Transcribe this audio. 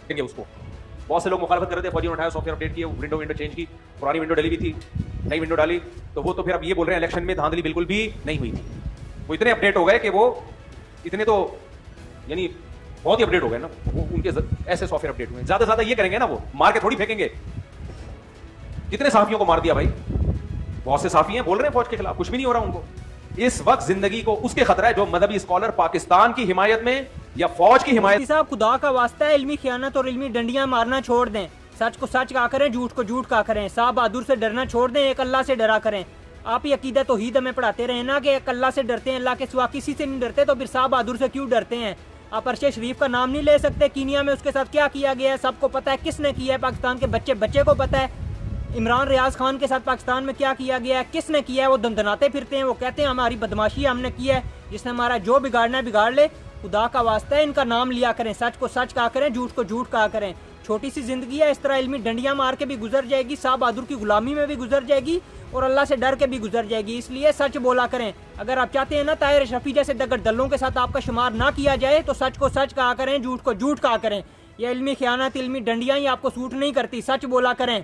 देंगे उसको। बहुत से लोग मुखालफत कर रहे थे, फौजियों ने उठाया, सॉफ्टवेयर अपडेट किए, विंडो चेंज की, पुरानी विंडो डली हुई थी, नई विंडो डाली, तो वो तो फिर अब ये बोल रहे हैं इलेक्शन में धांधली बिल्कुल भी नहीं हुई थी। वो इतने अपडेट हो गए कि वो इतने तो यानी बहुत ही अपडेट हो गए ना, वो उनके ऐसे सॉफ्टवेयर अपडेट हुए। ज्यादा से ज्यादा ये करेंगे ना, वो मार के थोड़ी फेंकेंगे। कितने साफियों को मार दिया भाई, बहुत से साफी हैं बोल रहे हैं फौज के खिलाफ, कुछ भी नहीं हो रहा उनको। इस वक्त जिंदगी को उसके खतरा है जो मदहबी स्कॉलर पाकिस्तान की हिमायत में या फौज की हिमायत। साहब खुदा का वास्ता है, इल्मी खियानत और इल्मी डंडियां मारना छोड़ दें, सच को सच कहा करें, झूठ को झूठ कहा करें, साहब बहादुर से डरना छोड़ दें, एक अल्लाह से डरा करें। आप ही अकीदा तौहीद हमें पढ़ाते रहे ना कि एक अल्लाह से डरते हैं, अल्लाह के सिवा किसी से नहीं डरते, तो फिर साहब बहादुर से क्यों डरते हैं? आप अरशद शरीफ का नाम नहीं ले सकते। कीनिया में उसके साथ क्या किया गया है सबको पता है, किसने किया है, पाकिस्तान के बच्चे को पता है। इमरान रियाज खान के साथ पाकिस्तान में क्या किया गया है, किसने किया है? वो दंदनाते फिरते हैं, वो कहते हैं हमारी बदमाशी हमने की है, जिसने हमारा जो बिगाड़ना है बिगाड़ ले। खुदा का वास्ता है इनका नाम लिया करें, सच को सच कहा करें, झूठ को झूठ कहा करें। छोटी सी जिंदगी है, इस तरह इल्मी डंडियां मार के भी गुजर जाएगी, साहब बहादुर की गुलामी में भी गुजर जाएगी और अल्लाह से डर के भी गुजर जाएगी। इसलिए सच बोला करें। अगर आप चाहते हैं ना ताहिर शफी जैसे दगड़ दलों के साथ आपका शुमार ना किया जाए, तो सच को सच कहा करें, झूठ को झूठ कहा करें। यह इल्मी खयानत, इल्मी डंडियां ही आपको सूट नहीं करती, सच बोला करें।